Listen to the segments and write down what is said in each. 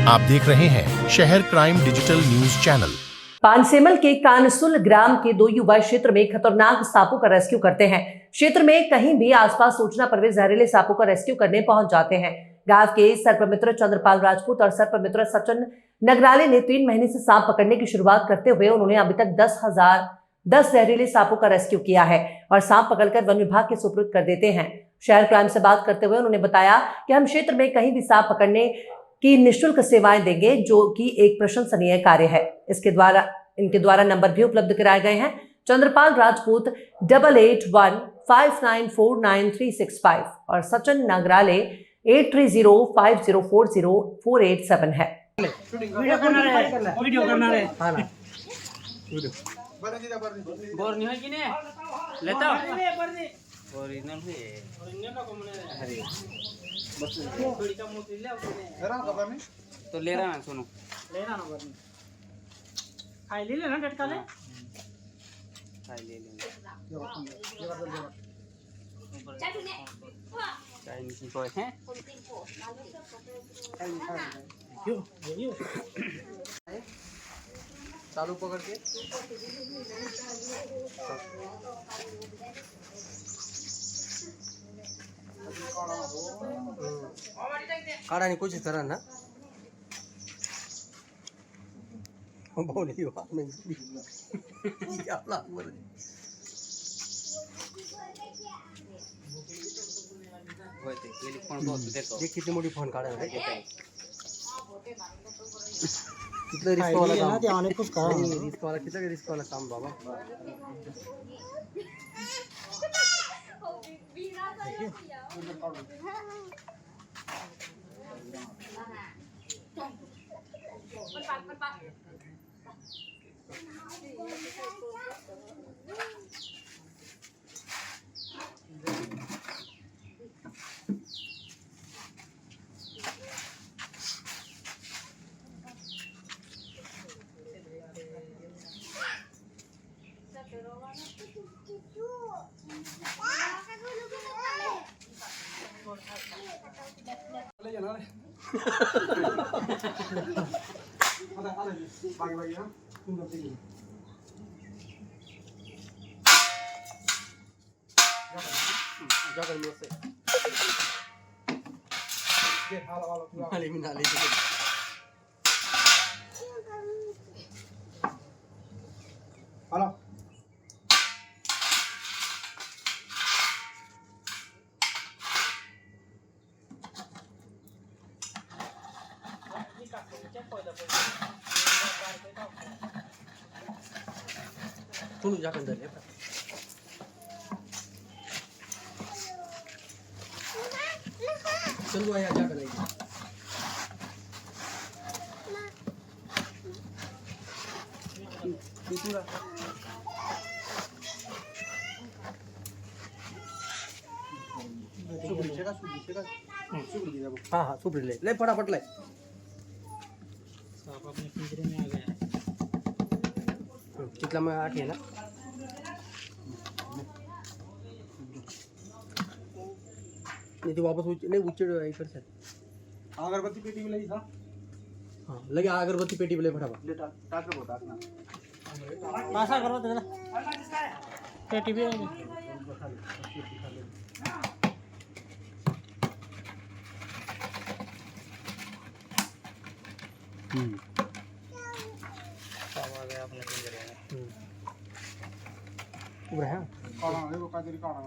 आप देख रहे हैं शहर crime digital news channel. Pansemal के कानसुल ग्राम के दो युवा क्षेत्र में खतरनाक सांपों का रेस्क्यू करते हैं। क्षेत्र में कहीं भी आसपास सूचना पर वे जहरीले सांपों का रेस्क्यू करने पहुंच जाते हैं। गांव के सर्पमित्र चंद्रपाल राजपूत और सर्पमित्र सचिन नगराले ने 3 महीने से सांप पकड़ने की शुरुआत करते हुए उन्होंने अभी तक 10 जहरीले सांपों का रेस्क्यू किया है और सांप पकड़कर वन विभाग के सुपुर्द कर देते हैं। शहर क्राइम से बात करते हुए उन्होंने बताया कि हम क्षेत्र में कहीं भी सांप पकड़ने की निःशुल्क सेवाएं देंगे, जो कि एक प्रशंसनीय कार्य है। इनके द्वारा नंबर भी उपलब्ध कराए गए हैं। चंद्रपाल राजपूत 8815949365 और सचिन नगराले 8305040487 है। वीडियो करना है बोर नहीं है कि नहीं लेता ओरिजिनल है अरे बस थोड़ी कम होती ले तो ले रहा ना सुनो ले रहा ना बरनी खाई ले लेना डटका ले खाई ले ले चाइनीज को है क्यों ये चालू पकड़ के काढ़ा नहीं कोशिश करा ना बोल ही बात नहीं क्या प्लान बोल ये कितनी मोटी फोन काढ़ा है कितना रिस्क वाला काम है कुछ काम नहीं रिस्क वाला कितना रिस्क वाला काम बाबा तुम जाकर अंदर ले चलो आया जाकर आइए दूसरा हाँ हाँ सुपड़ी ले फटाफट ले सांप अपने पिंजरे में आ गया है। कितना में 8 है ना नहीं तो वापस नहीं उच्चड़ इधर से अगरबत्ती पेटी में लगी था हाँ लगे अगरबत्ती पेटी में ले फटाफट ले टाटर बोटा ना पासा करो तो पेटी भी अपने पिंजरे में उबरा है काढ़ा है वो काजरी काढ़ा है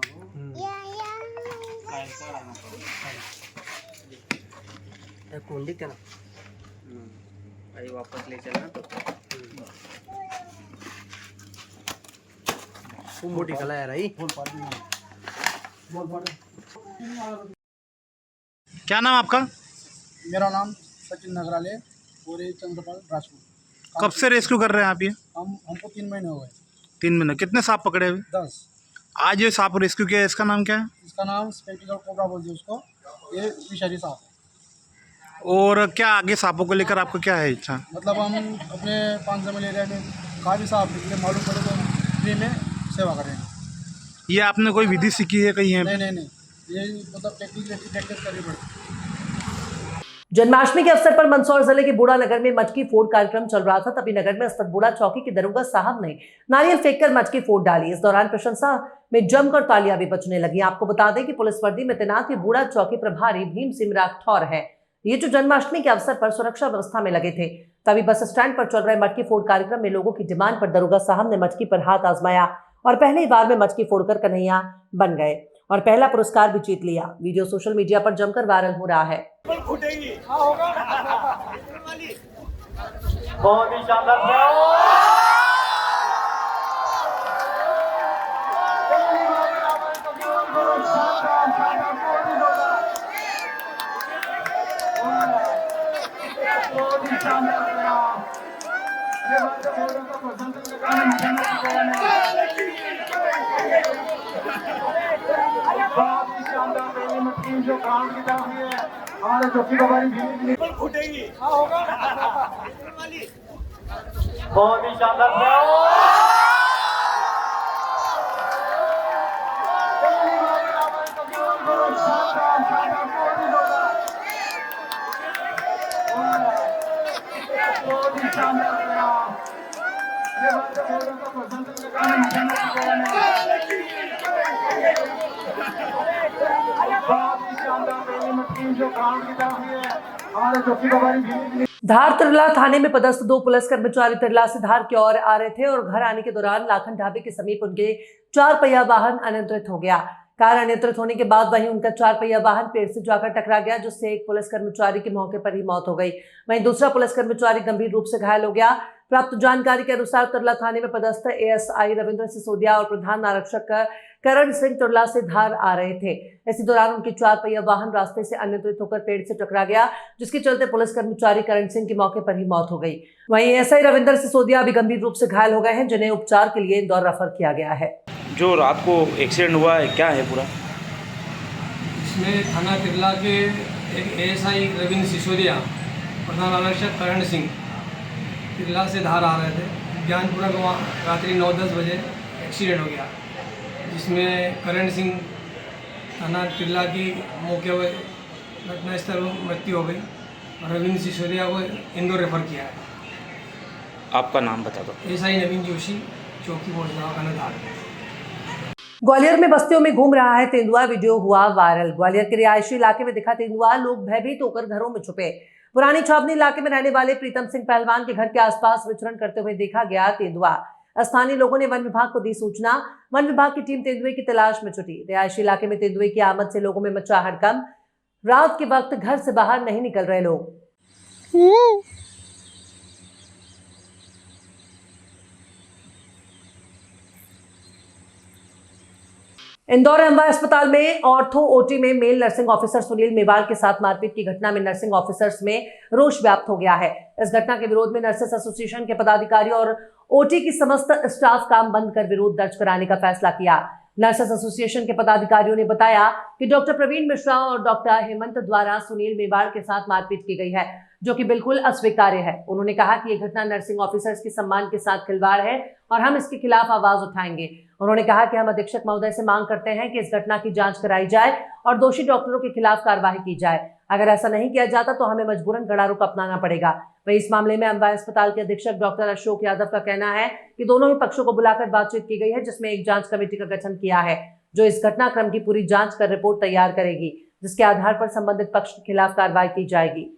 एक कुंडी क्या ना अरे वापस ले चलना तो मोटी कला है रही क्या नाम आपका? मेरा नाम सचिन नगराले और ये चंद्रपाल राजपूत। कब से रेस्क्यू कर रहे हैं आप ये? हमको 3 महीने हो गए। 3 महीने। कितने सांप पकड़े अभी? 10। आज ये सांप रेस्क्यू किया, इसका नाम क्या है? इसका नाम स्पेक्टिकल कोबरा बोलते हैं उसको। ये विषारी सांप है। और क्या आगे सांपों को लेकर आपको क्या है इच्छा? मतलब हम अपने पानसेमल एरिया में कहाँ भी सांप मालूम पड़े तो फ्री में सेवा करें। ये आपने कोई विधि सीखी है कहीं है? नहीं, ये मतलब टेक्निक करनी पड़ती है। जन्माष्टमी के अवसर पर मंदसौर जिले के बूढ़ा नगर में मटकी फोड़ कार्यक्रम चल रहा था। तभी नगर में स्थित बूढ़ा चौकी के दरोगा साहब ने नारियल फेंककर मटकी फोड़ डाली। इस दौरान प्रशंसा में जमकर तालियां भी बजने लगी। आपको बता दें कि पुलिस वर्दी में तैनात ये बूढ़ा चौकी प्रभारी भीम सिंह राठौर है। ये जो जन्माष्टमी के अवसर पर सुरक्षा व्यवस्था में लगे थे। तभी बस स्टैंड पर चल रहे मटकी फोड़ कार्यक्रम में लोगों की डिमांड पर दरोगा साहब ने मटकी पर हाथ आजमाया और पहले ही बार में मटकी फोड़कर कन्हैया बन गए और पहला पुरस्कार भी जीत लिया। वीडियो सोशल मीडिया पर जमकर वायरल हो रहा है। बहुत ही शानदार जो काम की तरफ है हमारे चौकी प्रभारी फूटेगी बहुत ही शानदार जो काम की तरफ है हमारे चौकी प्रभारी धार तिरला थाने में पदस्थ 2 पुलिस कर्मचारी तिरला से धार की ओर आ रहे थे और घर आने के दौरान लाखन ढाबे के समीप उनके 4 पहिया वाहन अनियंत्रित हो गया। कार अनियंत्रित होने के बाद वहीं उनका 4 पहिया वाहन पेड़ से जाकर टकरा गया, जिससे एक पुलिस कर्मचारी की मौके पर ही मौत हो गई। वहीं दूसरा पुलिस कर्मचारी गंभीर रूप से घायल हो गया। प्राप्त जानकारी के अनुसार तिरला थाने में पदस्थ एएसआई रविंद्र सिसोदिया और प्रधान आरक्षक करण सिंह तिरला से धार आ रहे थे। इसी दौरान उनकी 4 पहिया वाहन रास्ते से अनियंत्रित होकर पेड़ से टकरा गया, जिसके चलते पुलिस कर्मचारी करण सिंह की मौके पर ही मौत हो गई। वहीं एएसआई रविंद्र सिसोदिया भी गंभीर रूप से घायल हो गए हैं, जिन्हें उपचार के लिए इंदौर रेफर किया गया है। जो रात को एक्सीडेंट हुआ है क्या है पूरा? इसमें थाना तिरला के एक एएसआई रविंद्र सिसोदिया, प्रधान आरक्षक करण सिंह तिरला से धार आ रहे थे। ज्ञानपुरा को रात्रि 9-10 बजे एक्सीडेंट हो गया, जिसमें करण सिंह थाना तिरला की मौके पर घटनास्थल में मृत्यु हो गई और रविंद्र सिसोदिया को इंदौर रेफर किया है। आपका नाम बता दो। एएसआई नवीन जोशी, चौकी पोस्ट धार। ग्वालियर में बस्तियों में घूम रहा है तेंदुआ, वीडियो हुआ वायरल। ग्वालियर के रिहायशी इलाके में दिखा तेंदुआ, लोग भयभीत होकर घरों में छुपे। पुरानी छावनी इलाके में रहने वाले प्रीतम सिंह पहलवान के घर के आसपास विचरण करते हुए देखा गया तेंदुआ। स्थानीय लोगों ने वन विभाग को दी सूचना। वन विभाग की टीम तेंदुए की तलाश में जुटी। रिहायशी इलाके में तेंदुए की आमद से लोगों में मचा हड़कंप। रात के वक्त घर से बाहर नहीं निकल रहे लोग। इंदौर एमवाय अस्पताल में ऑर्थो ओटी में male nursing officer Sunil Mewar के साथ मारपीट की घटना में नर्सिंग ऑफिसर्स में रोष व्याप्त हो गया है। इस घटना के विरोध में नर्सेस एसोसिएशन के पदाधिकारी और ओटी की समस्त स्टाफ काम बंद कर विरोध दर्ज कराने का फैसला किया। नर्सेस एसोसिएशन के पदाधिकारियों ने बताया कि डॉक्टर प्रवीण मिश्रा और डॉक्टर हेमंत द्वारा सुनील मेवाड़ के साथ मारपीट की गई है, जो कि बिल्कुल अस्वीकार्य है। उन्होंने कहा कि यह घटना नर्सिंग ऑफिसर्स के सम्मान के साथ खिलवाड़ है और हम इसके खिलाफ आवाज उठाएंगे। उन्होंने कहा कि हम अधीक्षक महोदय से मांग करते हैं कि इस घटना की जांच कराई जाए और दोषी डॉक्टरों के खिलाफ कार्रवाई की जाए। अगर ऐसा नहीं किया जाता तो हमें मजबूरन गड़ा रुख अपनाना पड़ेगा। वहीं इस मामले में एमवाय अस्पताल के अधीक्षक डॉक्टर अशोक यादव का कहना है कि दोनों ही पक्षों को बुलाकर बातचीत की गई है, जिसमें एक जांच कमेटी का गठन किया है, जो इस घटनाक्रम की पूरी जांच कर रिपोर्ट तैयार करेगी, जिसके आधार पर संबंधित पक्ष के खिलाफ कार्रवाई की जाएगी।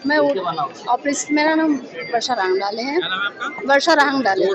मैं ऑपरेशन, मेरा नाम वर्षा राहंग डाले है। वर्षा राहंग डाले।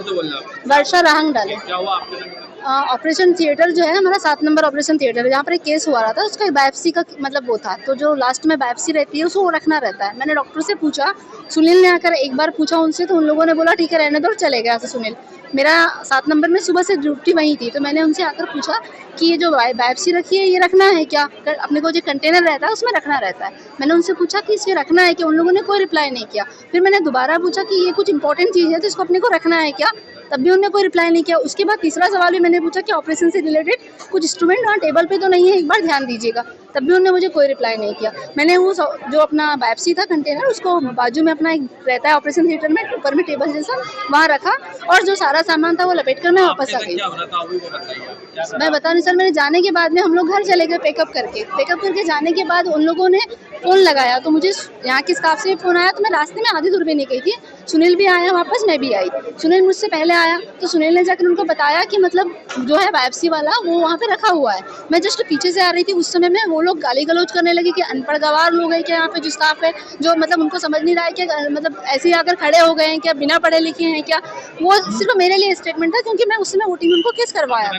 वर्षा राहंग डाले। क्या हुआ आपके साथ? ऑपरेशन थिएटर जो है हमारा 7 नंबर ऑपरेशन थिएटर है, जहाँ पर एक केस हुआ रहा था, उसका बायोप्सी का मतलब वो था, तो जो लास्ट में बायोप्सी रहती है उसको वो रखना रहता है। मैंने डॉक्टर से पूछा, सुनील ने आकर एक बार पूछा उनसे, तो उन लोगों ने बोला ठीक है रहने दो, चले गया से सुनील। मेरा 7 नंबर में सुबह से ड्यूटी वहीं थी, तो मैंने उनसे आकर पूछा कि ये जो बायोप्सी रखी है ये रखना है क्या, अपने को जो कंटेनर रहता है उसमें रखना रहता है। मैंने उनसे पूछा कि इसे रखना है क्या, उन लोगों ने कोई रिप्लाई नहीं किया। फिर मैंने दोबारा पूछा कि ये कुछ इंपॉर्टेंट चीज़ है तो इसको अपने को रखना है क्या, तब भी उन्होंने कोई रिप्लाई नहीं किया। उसके बाद तीसरा सवाल भी मैंने पूछा कि ऑपरेशन से रिलेटेड कुछ इंस्ट्रूमेंट वहाँ टेबल पे तो नहीं है, एक बार ध्यान दीजिएगा, तब भी उन्होंने मुझे कोई रिप्लाई नहीं किया। मैंने वो जो अपना बायोप्सी था कंटेनर, उसको बाजू में अपना एक रहता है ऑपरेशन थिएटर में, ऊपर में टेबल जैसा, वहाँ रखा और जो सारा सामान था वो लपेट कर मैं वापस आ गई। मैं बता रही सर, मैंने जाने के बाद में हम लोग घर चले गए पैकअप करके जाने के बाद उन लोगों ने फ़ोन लगाया, तो मुझे यहाँ के स्टाफ से फ़ोन आया, तो मैं रास्ते में आधी दूर पे नहीं गई थी। सुनील भी आया वापस, मैं भी आई। सुनील मुझसे पहले आया, तो सुनील ने जाकर उनको बताया कि मतलब जो है बायोप्सी वाला वो वहाँ पे रखा हुआ है। मैं जस्ट पीछे से आ रही थी, उस समय में वो लोग गाली गलौज करने लगे कि अनपढ़ गवार लोग हैं क्या यहाँ पे जो स्टाफ है, जो मतलब उनको समझ नहीं रहा है कि मतलब ऐसे ही आकर खड़े हो गए हैं क्या, बिना पढ़े लिखे हैं क्या। वो सिर्फ मेरे लिए स्टेटमेंट था, क्योंकि मैं उस समय वोटिंग उनको केस करवाया।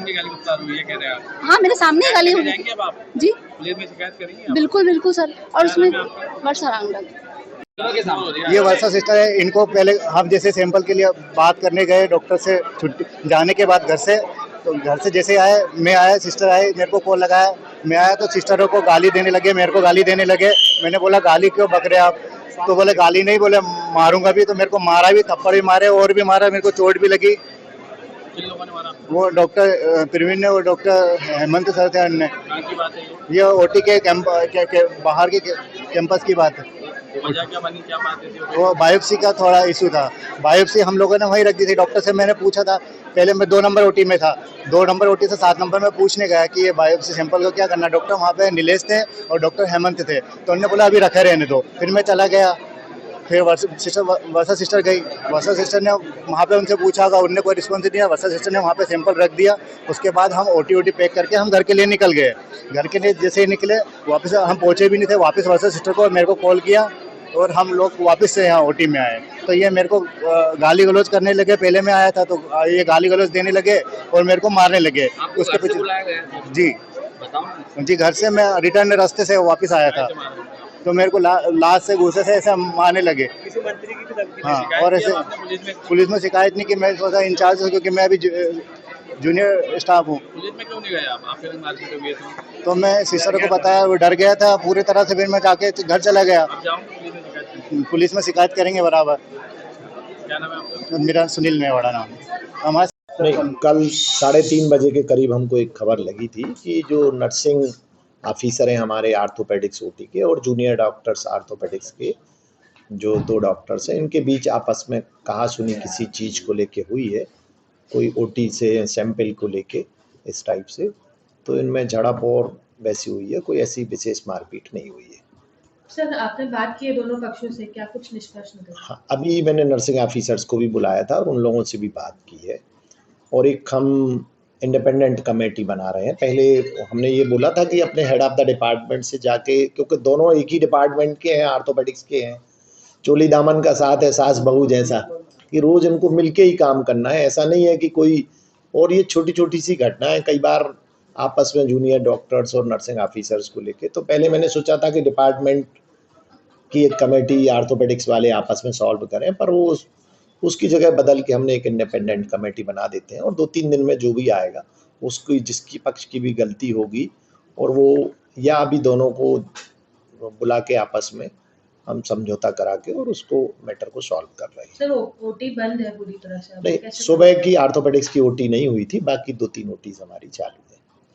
हाँ, मेरे सामने गाली हो रही थी जी, बिल्कुल सर। और उसमें ये वर्षा सिस्टर है, इनको पहले हम जैसे सैंपल के लिए बात करने गए डॉक्टर से, छुट्टी जाने के बाद घर से जैसे आए, मैं आया, सिस्टर आए, मेरे को कॉल लगाया, मैं आया तो सिस्टरों को गाली देने लगे, मेरे को गाली देने लगे। मैंने बोला गाली क्यों बक रहे आप, तो बोले गाली नहीं, बोले मारूंगा भी, तो मेरे को मारा भी, थप्पड़ भी मारे और भी मारा, मेरे को चोट भी लगी। वो डॉक्टर प्रवीण ने, वो डॉक्टर हेमंत सर थे अन्य, ये ओटी के बाहर के कैंपस की बात है। वो बायोप्सी का थोड़ा इशू था, बायोप्सी हम लोगों ने वहीं रख दी थी। डॉक्टर से मैंने पूछा था, पहले मैं 2 नंबर ओटी में था, 2 नंबर ओटी से 7 नंबर में पूछने गया कि ये बायोप्सी सैंपल को क्या करना। डॉक्टर वहाँ पे नीलेश थे और डॉक्टर हेमंत थे, तो उन्होंने बोला अभी रखे रहने दो। फिर मैं चला गया, फिर वर्षा सिस्टर गई, वर्षा सिस्टर ने वहाँ पे उनसे पूछा होगा, उनने कोई रिस्पॉन्स नहीं दिया। वर्षा सिस्टर ने वहाँ पे सैंपल रख दिया। उसके बाद हम ओटी पैक करके हम घर के लिए निकल गए। घर के लिए जैसे ही निकले, वापस हम पहुँचे भी नहीं थे, वापस वर्षा सिस्टर को मेरे को कॉल किया और हम लोग वापस से यहाँ ओटी में आए। तो ये मेरे को गाली गलौज करने लगे, पहले मैं आया था तो ये गाली गलौज देने लगे और मेरे को मारने लगे। उसके पीछे जी घर से मैं रिटर्न रास्ते से वापस आया था, तो मेरे को लास्ट से गुस्से से ऐसा मारने लगे। हाँ, और ऐसे पुलिस में शिकायत नहीं की, मैं सोचा इंचार्ज हूँ क्योंकि मैं अभी जूनियर स्टाफ हूँ। पुलिस में क्यों नहीं गए आप फिर मारपीट हुई तो मैं सिस्टर को बताया, वो डर गया था पूरी तरह से, फिर मैं जाके घर चला गया। पुलिस में शिकायत करेंगे बराबर। क्या नाम है आपका? मेरा सुनील मेवाड़ा नाम है। हमारे नहीं, कल 3:30 बजे के करीब हमको एक खबर लगी थी कि जो नर्सिंग ऑफिसर हैं हमारे आर्थोपेडिक्स ओटी के और जूनियर डॉक्टर्स आर्थोपेडिक्स के, जो 2 डॉक्टर्स हैं, इनके बीच आपस में कहा सुनी किसी चीज़ को लेके हुई है, कोई ओटी से सैंपल को लेके इस टाइप से। तो इनमें झड़प और वैसी हुई है, कोई ऐसी विशेष मारपीट नहीं हुई है। सर, आपने बात की है दोनों पक्षों से, क्या कुछ निष्कर्ष निकला? हाँ, अभी मैंने नर्सिंग ऑफिसर्स को भी बुलाया था और उन लोगों से भी बात की है, और एक हम इंडिपेंडेंट कमेटी बना रहे हैं। पहले हमने ये बोला था कि अपने हेड ऑफ द डिपार्टमेंट से जाके, क्योंकि दोनों एक ही डिपार्टमेंट के हैं, आर्थोपेडिक्स के हैं, चोली दामन का साथ है, सास बहू जैसा, कि रोज़ इनको मिलके ही काम करना है। ऐसा नहीं है कि कोई, और ये छोटी छोटी सी घटना है कई बार आपस में जूनियर डॉक्टर्स और नर्सिंग ऑफिसर्स को लेके। तो पहले मैंने सोचा था कि डिपार्टमेंट की एक कमेटी आर्थोपेडिक्स वाले आपस में सॉल्व करें, पर वो उसकी जगह बदल के हमने एक इंडिपेंडेंट कमेटी बना देते हैं, और 2-3 दिन में जो भी आएगा उसकी, जिसकी पक्ष की भी गलती होगी, और वो या अभी दोनों को बुला के आपस में हम समझौता करा के और उसको मैटर को सॉल्व कर रहे हैं। सर, ओटी बंद है पूरी तरह से? नहीं, सुबह की आर्थोपेडिक्स की ओटी नहीं हुई थी, बाकी 2-3 ओटीज हमारी चालू है।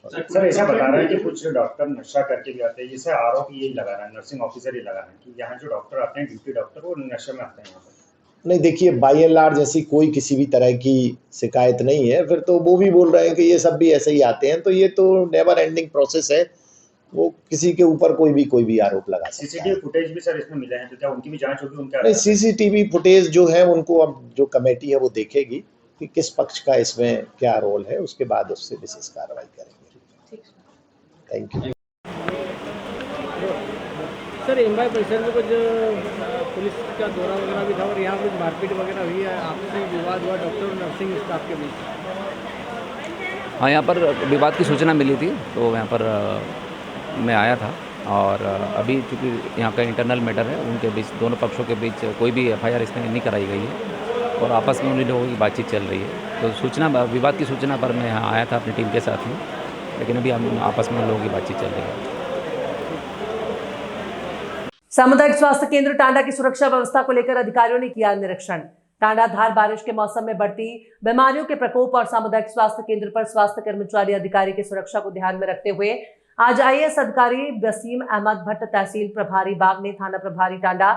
सर, ऐसा बता रहा है कि कुछ डॉक्टर नशा करके भी आते हैं, जिससे आरोप यही लगा रहा है, नर्सिंग ऑफिसर ही लगा रहा है कि यहाँ जो डॉक्टर आते हैं, ड्यूटी डॉक्टर, वो नशे में आते हैं यहाँ पर। नहीं, देखिए, बाय एंड लार्ज ऐसी कोई किसी भी तरह की शिकायत नहीं है। फिर तो वो भी बोल रहे हैं कि ये सब भी ऐसे ही आते हैं, तो ये तो नेवर एंडिंग प्रोसेस है, वो किसी के ऊपर कोई भी आरोप लगा सकता है। सीसीटीवी फुटेज भी सर इसमें मिले हैं, तो क्या उनकी भी जांच होगी? उनका नहीं, सीसीटीवी फुटेज जो है उनको अब जो कमेटी है वो देखेगी कि किस पक्ष का इसमें क्या रोल है, उसके बाद उससे विशेष कार्रवाई करेंगे। Thank you. सर, एम्बाई परिसर में कुछ पुलिस का दौरा वगैरह भी था और यहाँ कुछ मारपीट वगैरह हुई है, आपसे विवाद हुआ डॉक्टर और नर्सिंग स्टाफ के बीच। हाँ, यहाँ पर विवाद की सूचना मिली थी तो यहाँ पर मैं आया था और अभी चूँकि यहाँ का इंटरनल मैटर है, उनके बीच दोनों पक्षों के बीच कोई भी एफआईआर इसमें नहीं कराई गई है और आपस में उन्हीं लोगों की बातचीत चल रही है। तो सूचना विवाद की सूचना पर मैं यहाँ आया था अपनी टीम के साथ ही, लेकिन अभी हम आपस में लोगों की बातचीत चल रही है। सामुदायिक स्वास्थ्य केंद्र टांडा की सुरक्षा व्यवस्था को लेकर अधिकारियों ने किया निरीक्षण। टांडा धार बारिश के मौसम में बढ़ती बीमारियों के प्रकोप और सामुदायिक स्वास्थ्य केंद्र पर स्वास्थ्य कर्मचारी अधिकारी की सुरक्षा को ध्यान में रखते हुए आज आईएएस अधिकारी वसीम अहमद भट्ट, तहसील प्रभारी बागने, थाना प्रभारी टांडा,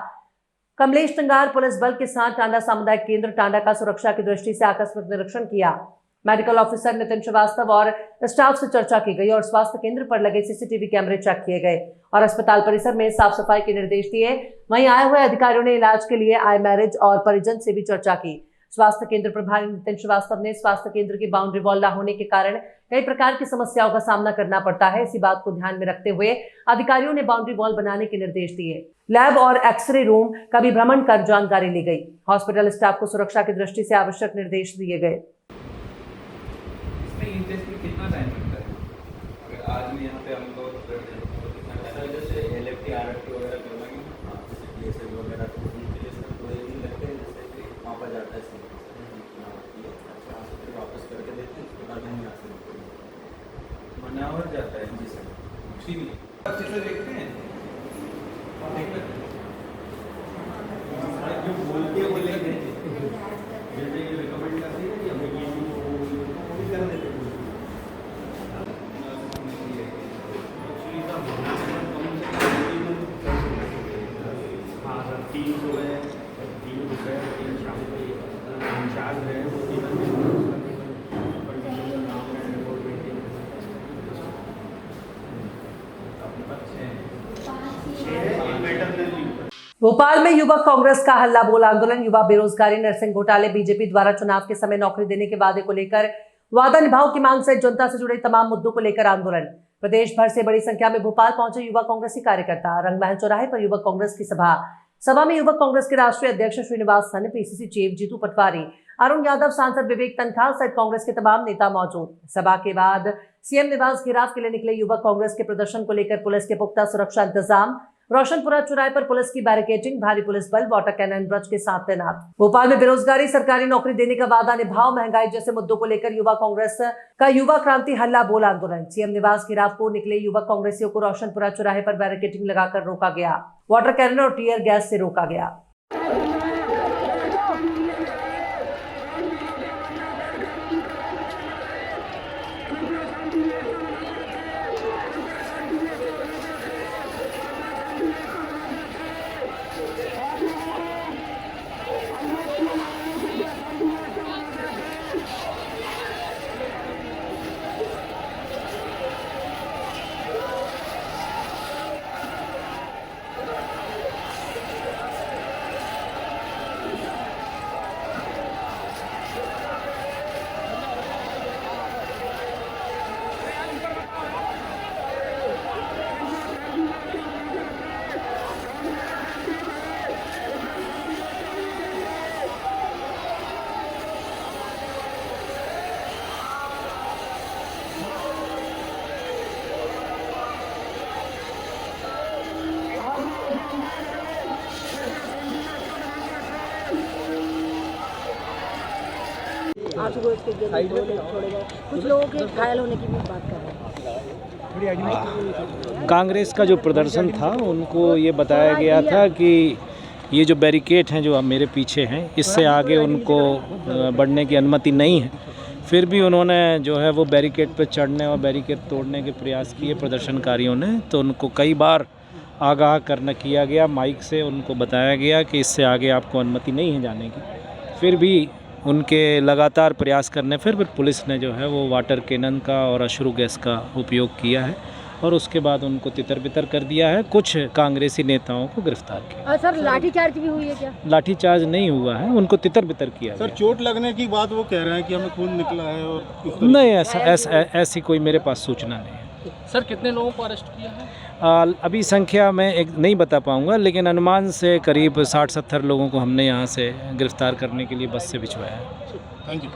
कमलेश तंगार पुलिस बल के साथ टांडा सामुदायिक केंद्र टांडा का सुरक्षा की दृष्टि से आकस्मिक निरीक्षण किया। मेडिकल ऑफिसर नितिन श्रीवास्तव और स्टाफ से चर्चा की गई और स्वास्थ्य केंद्र पर लगे सीसीटीवी कैमरे चेक किए गए और अस्पताल परिसर में साफ सफाई के निर्देश दिए। वहीं आए हुए अधिकारियों ने इलाज के लिए आए मैरिज और परिजन से भी चर्चा की। स्वास्थ्य केंद्र प्रभारी नितिन श्रीवास्तव ने स्वास्थ्य केंद्र की बाउंड्री वॉल न होने के कारण कई प्रकार की समस्याओं का सामना करना पड़ता है, इसी बात को ध्यान में रखते हुए अधिकारियों ने बाउंड्री वॉल बनाने के निर्देश दिए। लैब और एक्सरे रूम का भी भ्रमण कर जानकारी ली गई। हॉस्पिटल स्टाफ को सुरक्षा की दृष्टि से आवश्यक निर्देश दिए गए। कितना टाइम लगता है? अगर आज में यहाँ पे हम लोग जैसे एलएफटी आरएफटी वगैरह करवाएंगे, जैसे डीएसएल वगैरह तो उनके लिए सर 2 दिन लगते हैं, जैसे कि वहाँ पर जाता है फिर वापस करके देते हैं, उसके बाद हम यहाँ से मनावर जाता है। जी सर, ठीक है, अच्छे से देखते हैं, जो बोलते हैं वो लेते हैं, जैसे ये रिकमेंड करती है कि हमें ये भी कर देते हैं। भोपाल में युवक कांग्रेस का हल्ला बोल आंदोलन। युवा बेरोजगारी, नर्सिंग घोटाले, बीजेपी द्वारा चुनाव के समय नौकरी देने के वादे को लेकर वादा निभाओ की मांग से जनता से जुड़े तमाम मुद्दों को लेकर आंदोलन। प्रदेश भर से बड़ी संख्या में भोपाल पहुंचे युवा कांग्रेसी कार्यकर्ता। रंगमहल चौराहे पर युवक कांग्रेस की सभा में युवक कांग्रेस के राष्ट्रीय अध्यक्ष श्रीनिवास सन, पीसीसी चीफ जीतू पटवारी, अरुण यादव, सांसद विवेक तनखाल सहित कांग्रेस के तमाम नेता मौजूद। सभा के बाद सीएम निवास घेराव के लिए निकले युवक कांग्रेस के प्रदर्शन को लेकर पुलिस के पुख्ता सुरक्षा इंतजाम। रोशनपुरा चौराहे पर पुलिस की बैरिकेडिंग, भारी पुलिस बल, वाटर कैनन ब्रज के साथ तैनात। भोपाल में बेरोजगारी, सरकारी नौकरी देने का वादा निभाओ, महंगाई जैसे मुद्दों को लेकर युवा कांग्रेस का युवा क्रांति हल्ला बोल आंदोलन। सीएम निवास घेराव को निकले युवक कांग्रेसियों को रोशनपुरा चौराहे पर बैरिकेडिंग लगाकर रोका गया, वाटर कैनन और टीयर गैस से रोका गया। कुछ लोगों के घायल होने की भी बात कर रहे हैं। कांग्रेस का जो प्रदर्शन था उनको ये बताया गया था कि ये जो बैरिकेड हैं जो अब मेरे पीछे हैं, इससे आगे उनको बढ़ने की अनुमति नहीं है। फिर भी उन्होंने जो है वो बैरिकेड पर चढ़ने और बैरिकेड तोड़ने के प्रयास किए प्रदर्शनकारियों ने। तो उनको कई बार आगाह करना किया गया, माइक से उनको बताया गया कि इससे आगे आपको अनुमति नहीं है जाने की। फिर भी उनके लगातार प्रयास करने फिर पुलिस ने जो है वो वाटर कैनन का और अश्रु गैस का उपयोग किया है और उसके बाद उनको तितर बितर कर दिया है। कुछ कांग्रेसी नेताओं को गिरफ्तार किया। सर लाठीचार्ज भी हुई है क्या? लाठीचार्ज नहीं हुआ है, उनको तितर बितर किया। सर चोट लगने की बात वो कह रहे हैं कि हमें खून निकला है और नहीं, ऐसी कोई मेरे पास सूचना नहीं है। सर कितने लोगों को अरेस्ट किया है? अभी संख्या मैं नहीं बता पाऊंगा, लेकिन अनुमान से करीब 60-70 लोगों को हमने यहाँ से गिरफ्तार करने के लिए बस से भिजवाया है। Thank you.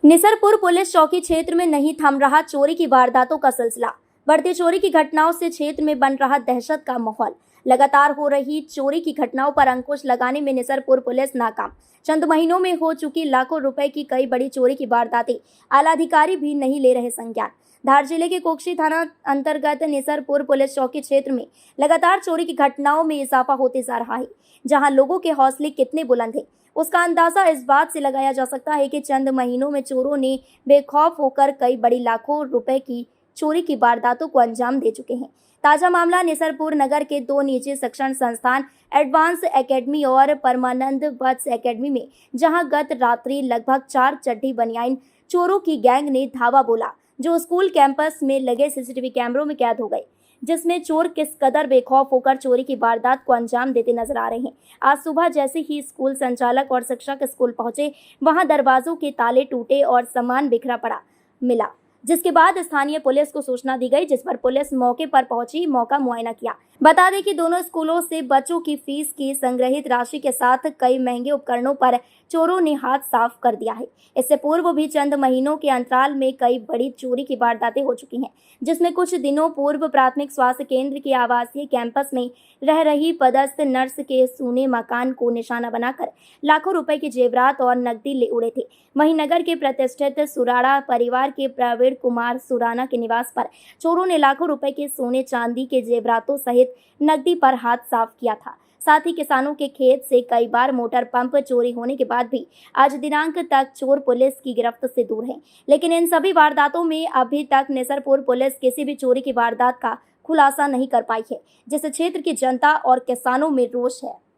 निसरपुर पुलिस चौकी क्षेत्र में नहीं थम रहा चोरी की वारदातों का सिलसिला। बढ़ती चोरी की घटनाओं से क्षेत्र में बन रहा दहशत का माहौल। लगातार हो रही चोरी की घटनाओं पर अंकुश लगाने में निसरपुर पुलिस नाकाम। चंद महीनों में हो चुकी लाखों रुपए की कई बड़ी चोरी की वारदातें आला अधिकारी भी नहीं ले रहे संज्ञान। धार जिले के कोकशी थाना अंतर्गत निसरपुर पुलिस चौकी क्षेत्र में लगातार चोरी की घटनाओं में इजाफा होते जा रहा है। जहां लोगों के हौसले कितने बुलंद हैं, उसका अंदाजा इस बात से लगाया जा सकता है कि चंद महीनों में चोरों ने बेखौफ होकर कई बड़ी लाखों रुपए की चोरी की वारदातों को अंजाम दे चुके हैं। ताजा मामला निसरपुर नगर के दो निजी शिक्षण संस्थान एडवांस एकेडमी और परमानंद वत्स एकेडमी में, जहां गत रात्रि लगभग 4 चड्डी बनियाइन चोरों की गैंग ने धावा बोला, जो स्कूल कैंपस में लगे सीसीटीवी कैमरों में कैद हो गए, जिसमें चोर किस कदर बेखौफ होकर चोरी की वारदात को अंजाम देते नजर आ रहे हैं। आज सुबह जैसे ही स्कूल संचालक और शिक्षक स्कूल पहुंचे, वहां दरवाजों के ताले टूटे और सामान बिखरा पड़ा मिला, जिसके बाद स्थानीय पुलिस को सूचना दी गई, जिस पर पुलिस मौके पर पहुंची, मौका मुआयना किया। बता दें कि दोनों स्कूलों से बच्चों की फीस की संग्रहित राशि के साथ कई महंगे उपकरणों पर चोरों ने हाथ साफ कर दिया है। इससे पूर्व भी चंद महीनों के अंतराल में कई बड़ी चोरी की वारदातें हो चुकी हैं, जिसमें कुछ दिनों पूर्व प्राथमिक स्वास्थ्य केंद्र के आवासीय कैंपस में रह रही पदस्थ नर्स के सूने मकान को निशाना बनाकर लाखों रुपए के जेवरात और नकदी ले उड़े थे। वहीं नगर के प्रतिष्ठित सुराड़ा परिवार के प्रवीण कुमार सुराना के निवास पर चोरों ने लाखों रुपए के सोने चांदी के जेवरातों सहित नकदी पर हाथ साफ किया था। साथ ही किसानों के खेत से कई बार मोटर पंप चोरी होने के बाद भी आज दिनांक तक चोर पुलिस की गिरफ्त से दूर हैं। लेकिन इन सभी वारदातों में अभी तक निसरपुर पुलिस किसी भी चोरी की वारदात का खुलासा नहीं कर पाई है, जिससे क्षेत्र की जनता और किसानों में रोष है।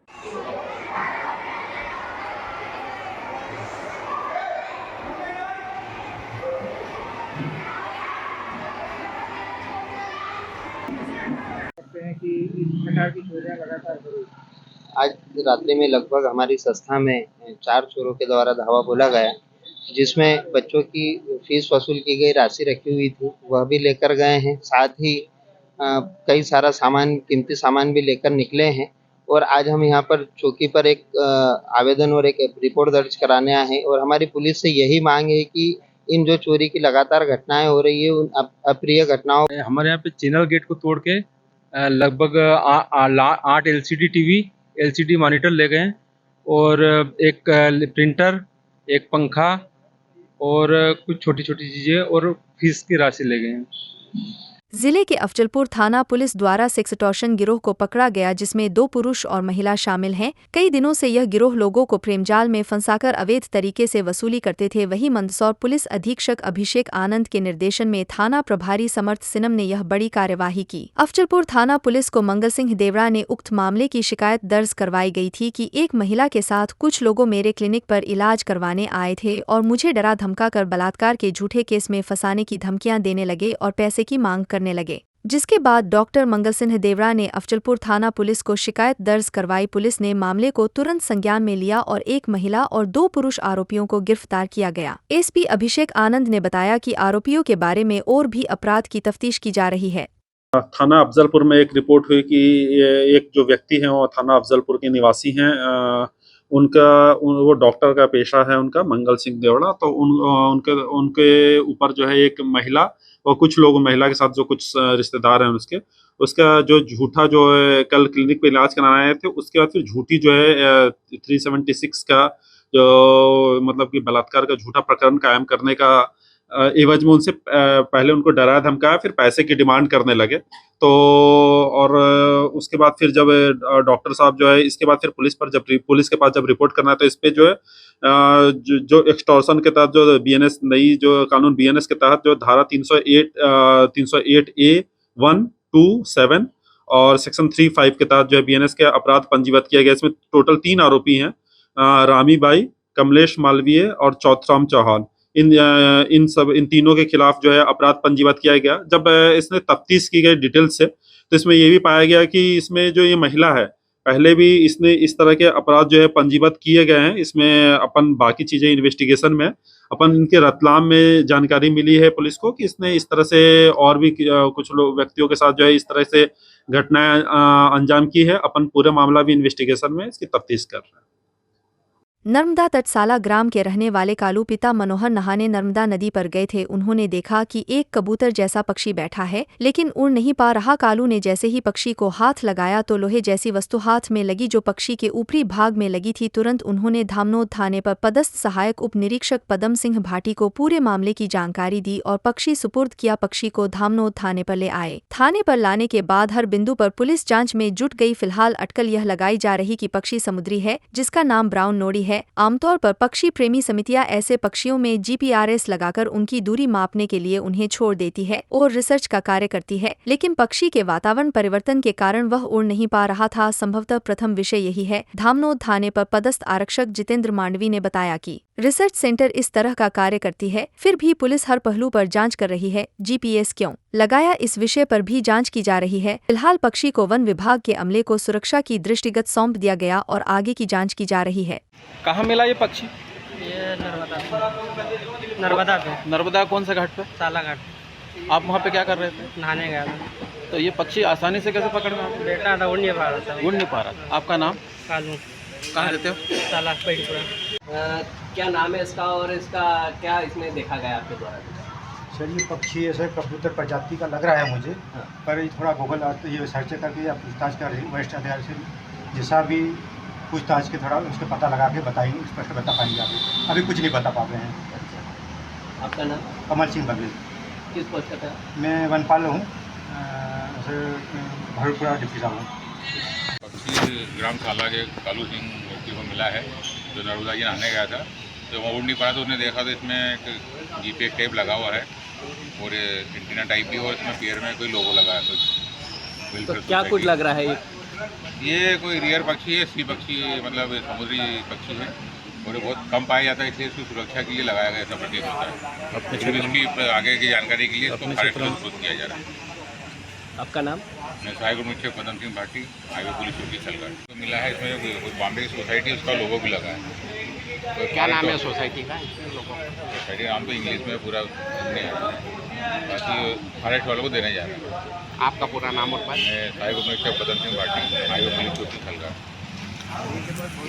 आज रात्रि में लगभग हमारी संस्था में 4 चोरों के द्वारा धावा बोला गया, जिसमें बच्चों की फीस वसूल की गई राशि रखी हुई थी, वह भी लेकर गए हैं। साथ ही कई सारा सामान, कीमती सामान भी लेकर निकले हैं। और आज हम यहाँ पर चौकी पर एक आवेदन और एक रिपोर्ट दर्ज कराने आए हैं। और हमारी पुलिस से यही मांग है कि इन जो चोरी की लगातार घटनाएं हो रही है, उन अप्रिय घटनाओं। हमारे यहाँ पे चैनल गेट को तोड़ के लगभग 8 LCD टीवी, LCD मॉनिटर ले गए और एक प्रिंटर, एक पंखा और कुछ छोटी छोटी चीज़ें और फीस की राशि ले गए हैं। जिले के अफजलपुर थाना पुलिस द्वारा सेक्स एक्सटॉर्शन गिरोह को पकड़ा गया, जिसमें 2 पुरुष और महिला शामिल हैं। कई दिनों से यह गिरोह लोगों को प्रेमजाल में फंसाकर अवैध तरीके से वसूली करते थे। वहीं मंदसौर पुलिस अधीक्षक अभिषेक आनंद के निर्देशन में थाना प्रभारी समर्थ सिनम ने यह बड़ी कार्यवाही की। अफजलपुर थाना पुलिस को मंगल सिंह देवड़ा ने उक्त मामले की शिकायत दर्ज करवाई गई थी कि एक महिला के साथ कुछ लोगों मेरे क्लिनिक पर इलाज करवाने आए थे और मुझे डरा धमका कर बलात्कार के झूठे केस में फंसाने की धमकियां देने लगे और पैसे की मांग करने लगे। जिसके बाद डॉक्टर मंगल सिंह देवड़ा ने अफजलपुर थाना पुलिस को शिकायत दर्ज करवाई। पुलिस ने मामले को तुरंत संज्ञान में लिया और एक महिला और 2 पुरुष आरोपियों को गिरफ्तार किया गया। एसपी अभिषेक आनंद ने बताया कि आरोपियों के बारे में और भी अपराध की तफ्तीश की जा रही है। थाना अफजलपुर में एक रिपोर्ट हुई कि एक जो व्यक्ति है वो थाना अफजलपुर के निवासी हैं। वो डॉक्टर का पेशा है उनका, मंगल सिंह देवड़ा। तो उनके ऊपर जो है एक महिला और कुछ लोग महिला के साथ जो कुछ रिश्तेदार हैं उसका जो झूठा जो है कल क्लिनिक पे इलाज कराने आए थे, उसके बाद फिर झूठी जो है 376 का जो मतलब कि बलात्कार का झूठा प्रकरण कायम करने का एवज में उनसे पहले उनको डराया धमकाया, फिर पैसे की डिमांड करने लगे। तो और उसके बाद फिर जब डॉक्टर साहब जो है इसके बाद फिर पुलिस के पास जब रिपोर्ट करना है तो इस पे जो है जो एक्सटॉर्शन के तहत जो BNS नई जो कानून BNS के तहत जो धारा 308A127 और सेक्शन 35 के तहत जो है BNS के अपराध पंजीबद्ध किया गया। इसमें टोटल 3 आरोपी हैं, रामी बाई, कमलेश मालवीय और चौथराम चौहान। इन तीनों के खिलाफ जो है अपराध पंजीबद्ध किया गया। जब इसने तफ्तीश की गई डिटेल्स से तो इसमें ये भी पाया गया कि इसमें जो ये महिला है पहले भी इसने इस तरह के अपराध जो है पंजीबद्ध किए गए हैं। इसमें अपन बाकी चीजें इन्वेस्टिगेशन में अपन इनके रतलाम में जानकारी मिली है पुलिस को कि इसने इस तरह से और भी कुछ लोग व्यक्तियों के साथ जो है इस तरह से घटनाएं अंजाम की है। अपन पूरा मामला भी इन्वेस्टिगेशन में इसकी तफ्तीश कर रहे हैं। नर्मदा तटसाला ग्राम के रहने वाले कालू पिता मनोहर नहाने नर्मदा नदी पर गए थे। उन्होंने देखा कि एक कबूतर जैसा पक्षी बैठा है लेकिन उड़ नहीं पा रहा। कालू ने जैसे ही पक्षी को हाथ लगाया तो लोहे जैसी वस्तु हाथ में लगी जो पक्षी के ऊपरी भाग में लगी थी। तुरंत उन्होंने धामनोद थाने पर पदस्थ सहायक उप निरीक्षक पदम सिंह भाटी को पूरे मामले की जानकारी दी और पक्षी सुपुर्द किया। पक्षी को धामनोद थाने पर ले आए। थाने पर लाने के बाद हर बिंदु पर पुलिस जाँच में जुट गई। फिलहाल अटकल यह लगाई जा रही कि पक्षी समुद्री है जिसका नाम ब्राउन नोडी है। आमतौर पर पक्षी प्रेमी समितियां ऐसे पक्षियों में जीपीआरएस लगाकर उनकी दूरी मापने के लिए उन्हें छोड़ देती है और रिसर्च का कार्य करती है, लेकिन पक्षी के वातावरण परिवर्तन के कारण वह उड़ नहीं पा रहा था। संभवतः प्रथम विषय यही है। धामनोद थाने पर पदस्थ आरक्षक जितेंद्र मांडवी ने बताया कि रिसर्च सेंटर इस तरह का कार्य करती है, फिर भी पुलिस हर पहलू पर जांच कर रही है। जीपीएस क्यों लगाया, इस विषय पर भी जांच की जा रही है। फिलहाल पक्षी को वन विभाग के अमले को सुरक्षा की दृष्टिगत सौंप दिया गया और आगे की जांच की जा रही है। कहाँ मिला ये पक्षी? ये नर्मदा पे। नर्मदा कौन सा घाट पे? साला घाट। आप वहाँ पे क्या कर रहे थे? नहाने गया था। तो ये पक्षी आसानी से कैसे पकड़ में आया? बेटा था, उड़ नहीं पा रहा था। उड़ नहीं पा रहा था। आपका नाम? कालू। कहाँ रहते हो? साला पेड़पुरा। क्या नाम है इसका और इसका क्या इसमें देखा गया आपके द्वारा? सर ये पक्षी ऐसे कबूतर प्रजाति का लग रहा है मुझे, पर ये थोड़ा गूगल ये सर्च करके या पूछताछ कर वरिष्ठ अधिकारी से जैसा भी पूछताछ के थोड़ा उसका पता लगा के बताएंगे, स्पष्ट बता पाएंगे। अभी कुछ नहीं बता पा रहे हैं। आपका नाम? कमल सिंह बघेल। किस पोस्ट का? मैं वनपाल हूँ, भरतपुरा डिप्टी साहब हूँ। पक्षी ग्राम साला के कालू सिंह व्यक्ति को मिला है जो नर्मदा जी नहाने गया था। जब वहाँ उड़ नहीं पाया तो उसने देखा तो इसमें एक जीपीएस टेप लगा हुआ है और एंटीना टाइप भी, और इसमें पैर में कोई लोगो लगा है कुछ। तो क्या कुछ लग रहा है ये कोई रियर पक्षी है, सी पक्षी मतलब समुद्री पक्षी है और ये बहुत कम पाया जाता है, इसलिए इसकी सुरक्षा के लिए लगाया गया ऐसा प्रतीत होता है। फिर इसकी आगे की जानकारी के लिए इसको फॉरेस्ट प्रस्तुत किया जा रहा है। आपका नाम? मैं सहायक उप निरीक्षक पदम सिंह भाटी, हाईवे पुलिस चौकी खलगढ़। तो मिला है इसमें बॉम्बे की सोसाइटी, उसका लोगो भी लगा है। तो क्या नाम है सोसाइटी का? सोसाइटी नाम तो इंग्लिश में पूरा नहीं आता है, बाकी फॉरेस्ट वालों को देने जा रहा है। आपका पूरा नाम और? मैं सहायक उप निरीक्षक पदम सिंह भाटी, हाईवे पुलिस चौकी खलगढ़।